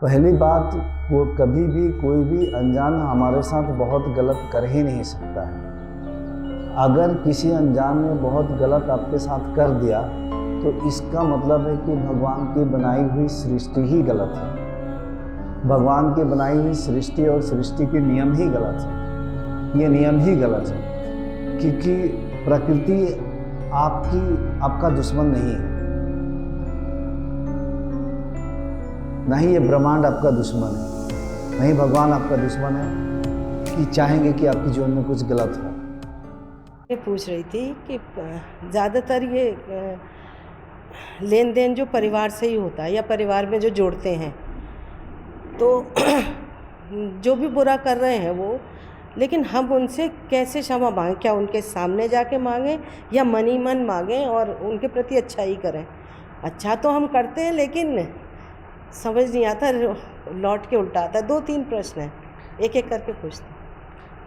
पहली बात, वो कभी भी कोई भी अनजान हमारे साथ बहुत गलत कर ही नहीं सकता है। अगर किसी अनजान ने बहुत गलत आपके साथ कर दिया तो इसका मतलब है कि भगवान की बनाई हुई सृष्टि ही गलत है। भगवान की बनाई हुई सृष्टि और सृष्टि के नियम ही गलत है। ये नियम ही गलत है, क्योंकि प्रकृति आपका दुश्मन नहीं है, नहीं ये ब्रह्मांड आपका दुश्मन है, नहीं भगवान आपका दुश्मन है कि चाहेंगे कि आपके जीवन में कुछ गलत हो। ये पूछ रही थी कि ज़्यादातर ये लेन देन जो परिवार से ही होता है या परिवार में जो जोड़ते हैं, तो जो भी बुरा कर रहे हैं वो, लेकिन हम उनसे कैसे क्षमा मांगें? क्या उनके सामने जाके मांगें या मन ही मन मांगें और उनके प्रति अच्छा ही करें? अच्छा तो हम करते हैं, लेकिन समझ नहीं आता, लौट के उल्टा आता है। 2-3 प्रश्न हैं, एक एक करके पूछते।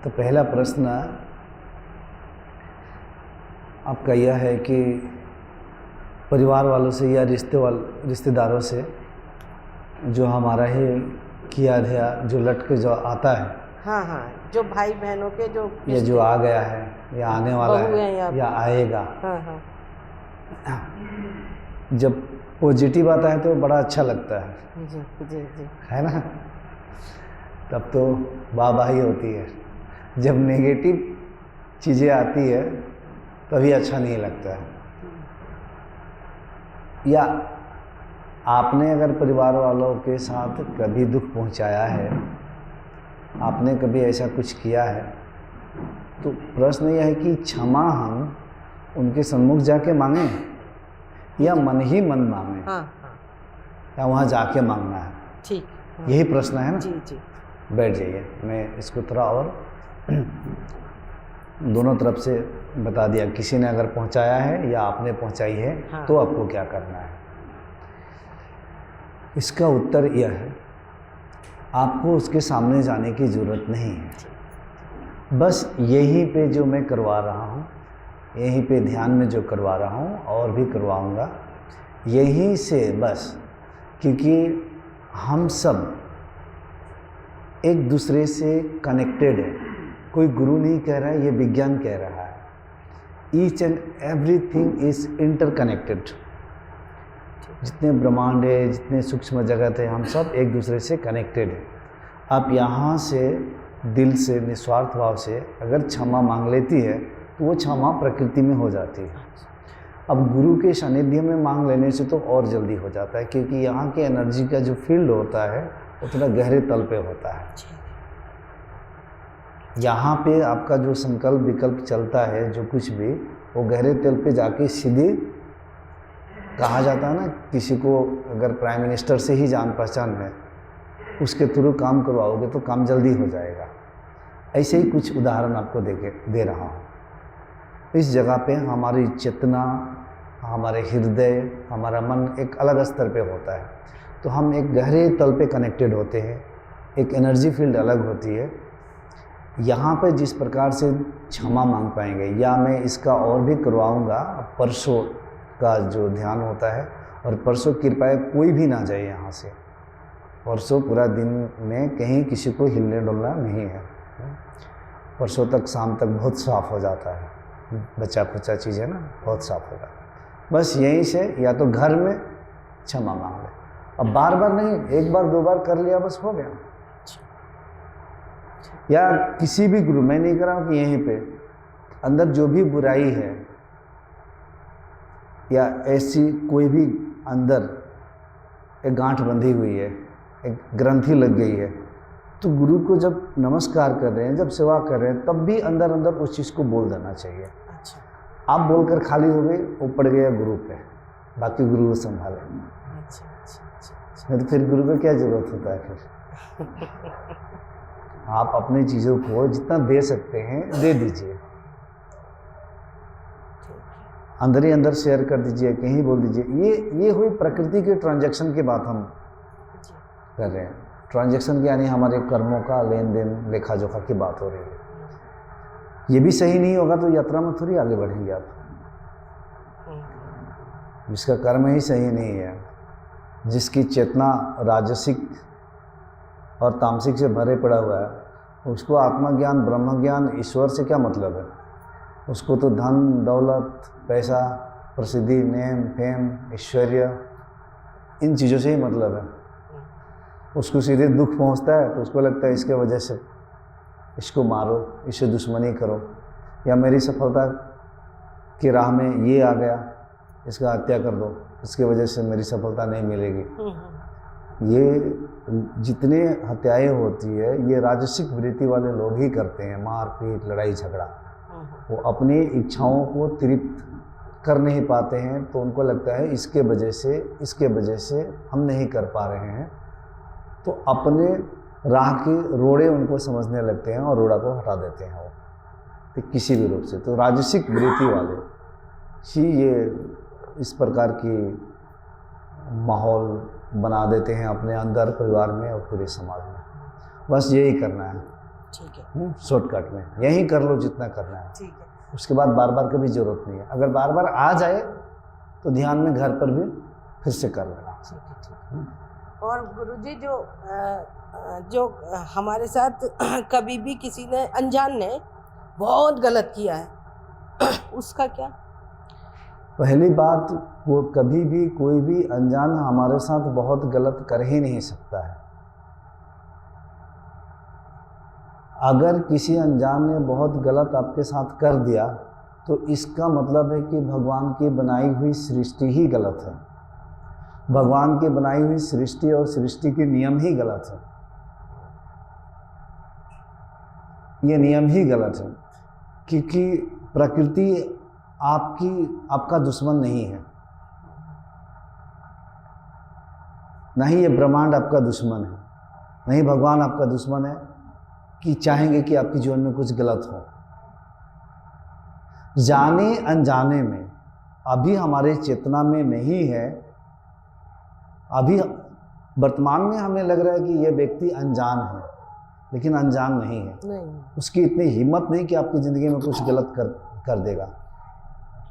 तो पहला प्रश्न आपका यह है कि परिवार वालों से या रिश्तेदारों से जो हमारा ही किया गया जो लट के जो आता है, हाँ, जो भाई बहनों के जो या जो आ गया है या आने वाला है या आएगा, हाँ, जब पॉजिटिव आता है तो बड़ा अच्छा लगता है। जी है ना, तब तो वाहवाही होती है। जब नेगेटिव चीज़ें आती है तभी अच्छा नहीं लगता है। या आपने अगर परिवार वालों के साथ कभी दुख पहुंचाया है, आपने कभी ऐसा कुछ किया है, तो प्रश्न यह है कि क्षमा हम उनके सम्मुख जाके मांगें या मन ही मन मांगें, या वहाँ जाके मांगना है? ठीक, यही प्रश्न है ना। जी। बैठ जाइए, मैं इसको थोड़ा और दोनों तरफ से बता दिया। किसी ने अगर पहुंचाया है या आपने पहुंचाई है, तो आपको क्या करना है। इसका उत्तर यह है, आपको उसके सामने जाने की ज़रूरत नहीं है। बस यहीं पे जो मैं करवा रहा हूँ, यहीं पे ध्यान में जो करवा रहा हूँ और भी करवाऊँगा, यहीं से बस, क्योंकि हम सब एक दूसरे से कनेक्टेड है। कोई गुरु नहीं कह रहा है, ये विज्ञान कह रहा है। Each and everything is interconnected. जितने ब्रह्मांड है, जितने सूक्ष्म जगत है, हम सब एक दूसरे से कनेक्टेड है। आप यहाँ से दिल से निस्वार्थ भाव से अगर क्षमा मांग लेती है तो वो क्षमा प्रकृति में हो जाती है। अब गुरु के सानिध्य में मांग लेने से तो और जल्दी हो जाता है, क्योंकि यहाँ की एनर्जी का जो फील्ड होता है वो थोड़ा गहरे तल पे होता है। यहाँ पे आपका जो संकल्प विकल्प चलता है, जो कुछ भी, वो गहरे तल पे जाके सीधे, कहा जाता है ना, किसी को अगर प्राइम मिनिस्टर से ही जान पहचान है, उसके थ्रू काम करवाओगे तो काम जल्दी हो जाएगा। ऐसे ही कुछ उदाहरण आपको दे रहा हूँ। इस जगह पे हमारी चेतना, हमारे हृदय, हमारा मन एक अलग स्तर पे होता है, तो हम एक गहरे तल पे कनेक्टेड होते हैं, एक एनर्जी फील्ड अलग होती है। यहाँ पे जिस प्रकार से क्षमा मांग पाएंगे, या मैं इसका और भी करवाऊँगा, परसों का जो ध्यान होता है, और परसों कृपया कोई भी ना जाए यहाँ से। परसों पूरा दिन में कहीं किसी को हिलने डुलना नहीं है। परसों तक शाम तक बहुत साफ हो जाता है, बच्चा खुच्चा चीज़ है ना, बहुत साफ होगा। बस यहीं से या तो घर में क्षमा मांग ले। अब बार बार नहीं, एक बार दो बार कर लिया बस हो गया। या किसी भी गुरु, मैं नहीं कर रहा हूँ कि यहीं पे अंदर जो भी बुराई है या ऐसी कोई भी अंदर एक गांठ बंधी हुई है, एक ग्रंथि लग गई है, तो गुरु को जब नमस्कार कर रहे हैं, जब सेवा कर रहे हैं, तब भी अंदर अंदर उस चीज़ को बोल देना चाहिए। अच्छा। आप बोलकर खाली हो गए, वो पड़ गया गुरु पे, बाकी गुरु को संभाले। नहीं तो फिर गुरु को क्या ज़रूरत होता है फिर। आप अपनी चीज़ों को जितना दे सकते हैं दे दीजिए, अंदर ही अंदर शेयर कर दीजिए, कहीं बोल दीजिए। ये हुई प्रकृति के ट्रांजैक्शन की बात हम कर रहे हैं। ट्रांजैक्शन यानी हमारे कर्मों का लेन देन, लेखा जोखा की बात हो रही है। ये भी सही नहीं होगा तो यात्रा में थोड़ी आगे बढ़ेंगे आप। जिसका कर्म ही सही नहीं है, जिसकी चेतना राजसिक और तामसिक से भरे पड़ा हुआ है, उसको आत्मज्ञान ब्रह्म ज्ञान ईश्वर से क्या मतलब है? उसको तो धन दौलत पैसा प्रसिद्धि नेम फेम ऐश्वर्य इन चीज़ों से ही मतलब है। उसको सीधे दुख पहुंचता है तो उसको लगता है इसके वजह से इसको मारो, इससे दुश्मनी करो, या मेरी सफलता की राह में ये आ गया इसका हत्या कर दो, इसके वजह से मेरी सफलता नहीं मिलेगी। ये जितने हत्याएं होती है ये राजसिक वृत्ति वाले लोग ही करते हैं, मारपीट लड़ाई झगड़ा। वो अपनी इच्छाओं को तृप्त कर नहीं पाते हैं तो उनको लगता है इसके वजह से हम नहीं कर पा रहे हैं, तो अपने राह के रोड़े उनको समझने लगते हैं और रोड़ा को हटा देते हैं वो, तो किसी भी रूप से। तो राजसिक वृत्ति वाले ही ये इस प्रकार की माहौल बना देते हैं अपने अंदर, परिवार में और पूरे समाज में। बस यही करना है, ठीक है, शॉर्टकट में यही कर लो जितना करना है, ठीक है। उसके बाद बार बार कभी ज़रूरत नहीं है। अगर बार बार आ जाए तो ध्यान में घर पर भी फिर से कर लेना। ठीक है, ठीक है। और गुरुजी जो हमारे साथ कभी भी किसी ने अनजान ने बहुत गलत किया है उसका क्या? पहली बात, वो कभी भी कोई भी अनजान हमारे साथ बहुत गलत कर ही नहीं सकता है। अगर किसी अनजान ने बहुत गलत आपके साथ कर दिया तो इसका मतलब है कि भगवान की बनाई हुई सृष्टि ही गलत है। भगवान की बनाई हुई सृष्टि और सृष्टि के नियम ही गलत है, ये नियम ही गलत है, क्योंकि प्रकृति आपका दुश्मन नहीं है, नहीं ये ब्रह्मांड आपका दुश्मन है, नहीं भगवान आपका दुश्मन है कि चाहेंगे कि आपके जीवन में कुछ गलत हो। जाने अनजाने में अभी हमारे चेतना में नहीं है, अभी वर्तमान में हमें लग रहा है कि यह व्यक्ति अनजान है, लेकिन अनजान नहीं है। नहीं, उसकी इतनी हिम्मत नहीं कि आपकी ज़िंदगी में कुछ गलत कर देगा।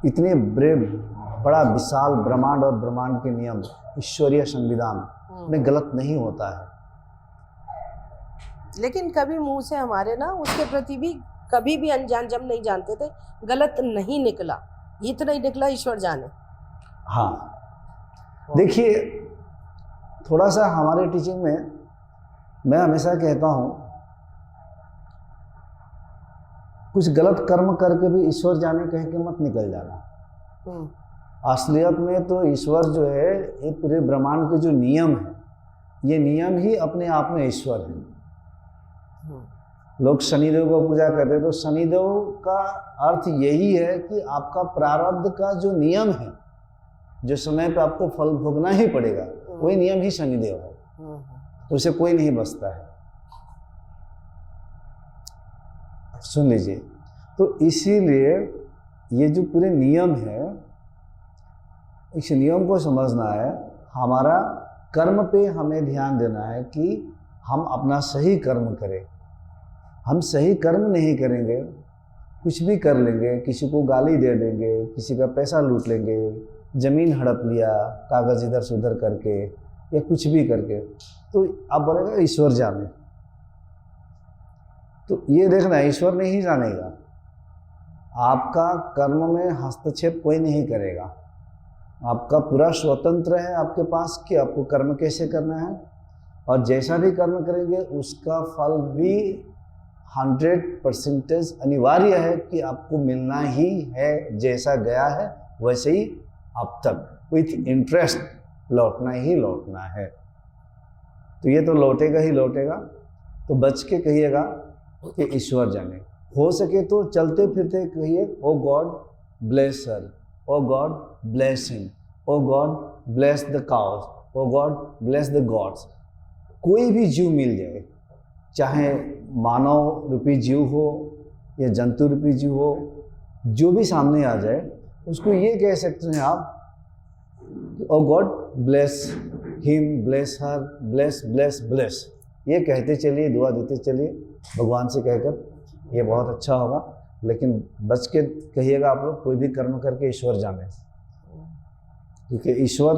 इतने बड़ा विशाल ब्रह्मांड और ब्रह्मांड के नियम, ईश्वरीय संविधान में गलत नहीं होता है। लेकिन कभी मुंह से हमारे ना उसके प्रति भी कभी भी अनजान, जब नहीं जानते थे, गलत नहीं निकला, इतना ही निकला, ईश्वर जाने। हाँ, देखिए थोड़ा सा हमारे टीचिंग में मैं हमेशा कहता हूँ, कुछ गलत कर्म करके भी ईश्वर जाने कह के मत निकल जाना। असलियत में तो ईश्वर जो है, ये पूरे ब्रह्मांड के जो नियम है, ये नियम ही अपने आप में ईश्वर है। लोग शनिदेव को पूजा करते हैं तो शनिदेव का अर्थ यही है कि आपका प्रारब्ध का जो नियम है, जो समय पे आपको फल भोगना ही पड़ेगा, वही नियम ही शनिदेव है, उसे कोई नहीं बचता है। सुन लीजिए, तो इसीलिए ये जो पूरे नियम है, इस नियम को समझना है। हमारा कर्म पे हमें ध्यान देना है कि हम अपना सही कर्म करें। हम सही कर्म नहीं करेंगे, कुछ भी कर लेंगे, किसी को गाली दे देंगे, किसी का पैसा लूट लेंगे, ज़मीन हड़प लिया कागज़ इधर से उधर करके या कुछ भी करके, तो आप बोलेगा ईश्वर जाने। तो ये देखना, ईश्वर नहीं जानेगा, आपका कर्म में हस्तक्षेप कोई नहीं करेगा। आपका पूरा स्वतंत्र है आपके पास कि आपको कर्म कैसे करना है, और जैसा भी कर्म करेंगे उसका फल भी 100% अनिवार्य है कि आपको मिलना ही है। जैसा गया है वैसे ही अब तक विथ इंटरेस्ट लौटना ही लौटना है। तो ये तो लौटेगा ही लौटेगा। तो बच के कहिएगा कि ईश्वर जाने। हो सके तो चलते फिरते कहिए, oh God bless her, oh God bless him, oh God bless the cows, oh God bless the gods. कोई भी जीव मिल जाए, चाहे मानव रूपी जीव हो या जंतु रूपी जीव हो, जो भी सामने आ जाए उसको ये कह सकते हैं आप, ओ गॉड ब्लेस हिम, ब्लेस हर, ब्लेस ब्लेस ब्लेस। ये कहते चलिए, दुआ देते चलिए भगवान से कहकर, ये बहुत अच्छा होगा। लेकिन बच के कहिएगा आप लोग, कोई भी कर्म करके ईश्वर जाने, क्योंकि ईश्वर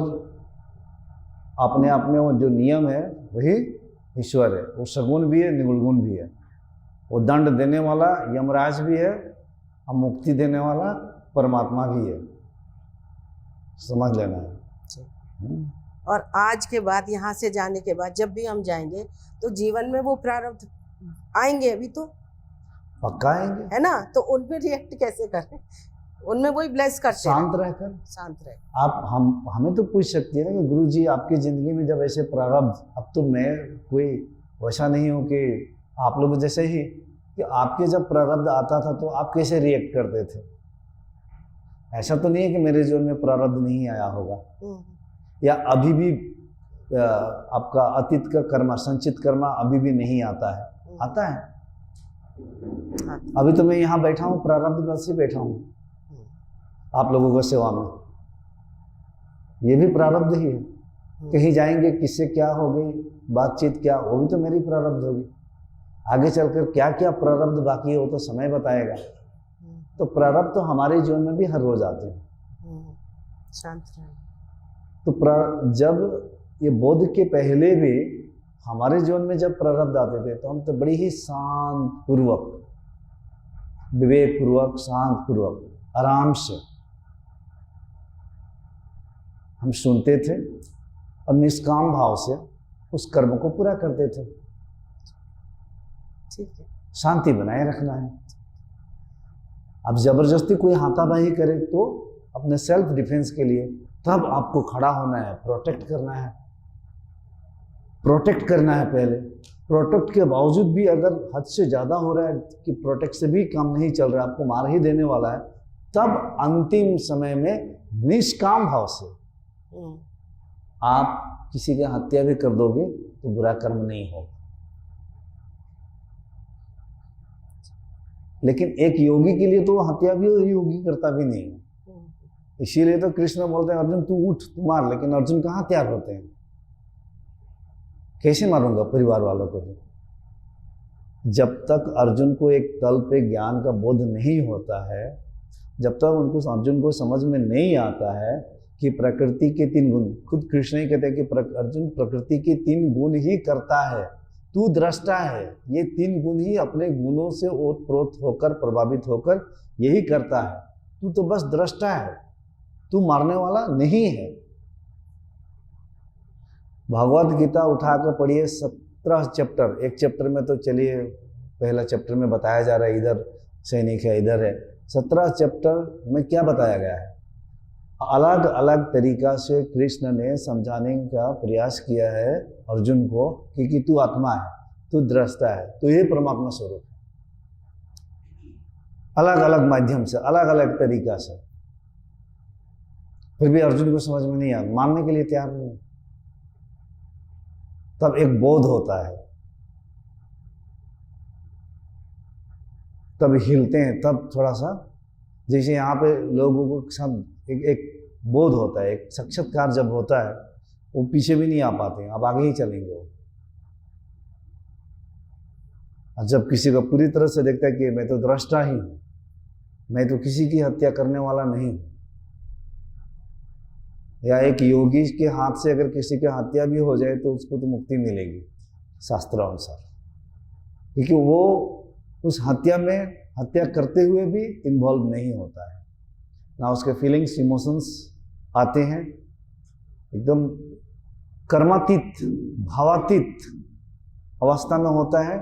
अपने आप में वो जो नियम है वही ईश्वर है, वो सगुण भी है, निर्गुण भी है। वो दंड देने वाला यमराज भी है और मुक्ति देने वाला परमात्मा भी है, समझ लेना है। और आज के बाद, यहाँ से जाने के बाद जब भी हम जाएंगे तो जीवन में वो प्रारब्ध आएंगे, अभी तो पक्का आएंगे, है ना, तो उनपे रिएक्ट कैसे करें? उनमें वही ब्लेस करते शांत रहकर। शांत रहे। आप हमें तो पूछ सकती है ना कि गुरु जी आपकी ज़िंदगी में जब ऐसे प्रारब्ध, अब तो मैं कोई वैसा नहीं हूँ कि आप लोग जैसे ही, कि आपके जब प्रारब्ध आता था तो आप कैसे रिएक्ट करते थे? ऐसा तो नहीं है कि मेरे जीवन में प्रारब्ध नहीं आया होगा, या अभी भी आपका अतीत का कर्म, संचित कर्म अभी भी नहीं आता है, आता है। अभी तो मैं यहाँ बैठा हूँ, प्रारब्ध बस ही बैठा हूँ आप लोगों को सेवा में, ये भी प्रारब्ध ही है। कहीं जाएंगे, किससे क्या हो गई बातचीत, क्या, वो भी तो मेरी प्रारब्ध होगी। आगे चलकर क्या क्या प्रारब्ध बाकी है वो तो समय बताएगा। तो प्रारब्ध तो हमारे जीवन में भी हर रोज आते हैं। शांत रहे। तो जब ये बोध के पहले भी हमारे जीवन में जब प्रारब्ध आते थे तो हम तो बड़ी ही शांत पूर्वक, विवेक पूर्वक, शांत पूर्वक, आराम से हम सुनते थे और निष्काम भाव से उस कर्म को पूरा करते थे। ठीक है, शांति बनाए रखना है। अब जबरदस्ती कोई हाथापाई करे तो अपने सेल्फ डिफेंस के लिए तब आपको खड़ा होना है, प्रोटेक्ट करना है, प्रोटेक्ट करना है पहले। प्रोटेक्ट के बावजूद भी अगर हद से ज़्यादा हो रहा है कि प्रोटेक्ट से भी काम नहीं चल रहा है, आपको मार ही देने वाला है, तब अंतिम समय में निष्काम भाव से आप किसी की हत्या भी कर दोगे तो बुरा कर्म नहीं होगा। लेकिन एक योगी के लिए तो हत्या भी योगी करता भी नहीं है। इसीलिए तो कृष्ण बोलते हैं अर्जुन तू उठ, तू मार, लेकिन अर्जुन कहाँ तैयार होते हैं। कैसे मारूंगा परिवार वालों को? जब तक अर्जुन को एक तल पे ज्ञान का बोध नहीं होता है, जब तक उनको, अर्जुन को समझ में नहीं आता है कि प्रकृति के 3 गुण, खुद कृष्ण ही कहते हैं कि अर्जुन प्रकृति के 3 गुण ही करता है, तू दृष्टा है। ये 3 गुण ही अपने गुणों से ओतप्रोत होकर, प्रभावित होकर यही करता है। तू तो बस दृष्टा है, तू मारने वाला नहीं है। भगवद गीता उठाकर पढ़िए, 17 चैप्टर, एक चैप्टर में तो चलिए पहला चैप्टर में बताया जा रहा है इधर सैनिक है, इधर है। 17 चैप्टर में क्या बताया गया है? अलग अलग तरीका से कृष्ण ने समझाने का प्रयास किया है अर्जुन को कि तू आत्मा है, तू दृष्टा है, तो ये परमात्मा स्वरूप है। अलग अलग माध्यम से, अलग अलग तरीका से, फिर भी अर्जुन को समझ में नहीं आया, मानने के लिए तैयार नहीं। तब एक बोध होता है, तब हिलते हैं, तब थोड़ा सा जैसे यहाँ पे लोगों को सब एक बोध होता है, एक साक्षात्कार जब होता है, वो पीछे भी नहीं आ पाते हैं, अब आगे ही चलेंगे वो। और जब किसी को पूरी तरह से देखता है कि मैं तो दृष्टा ही हूँ, मैं तो किसी की हत्या करने वाला नहीं, या एक योगी के हाथ से अगर किसी की हत्या भी हो जाए तो उसको तो मुक्ति मिलेगी शास्त्र अनुसार, क्योंकि वो उस हत्या में, हत्या करते हुए भी इन्वॉल्व नहीं होता है ना, उसके फीलिंग्स, इमोशंस आते हैं, एकदम कर्मातीत, भावातीत अवस्था में होता है,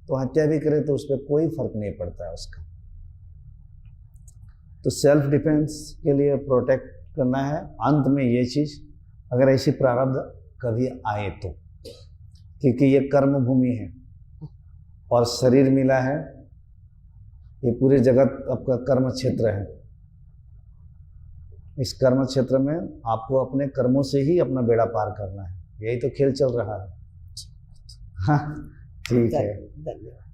तो हत्या भी करे तो उस पर कोई फर्क नहीं पड़ता है उसका। तो सेल्फ डिफेंस के लिए प्रोटेक्ट करना है। अंत में ये चीज, अगर ऐसी प्रारब्ध कभी आए तो, क्योंकि ये कर्म भूमि है और शरीर मिला है, ये पूरे जगत आपका कर्म क्षेत्र है। इस कर्म क्षेत्र में आपको अपने कर्मों से ही अपना बेड़ा पार करना है, यही तो खेल चल रहा है। हाँ, ठीक है, धन्यवाद।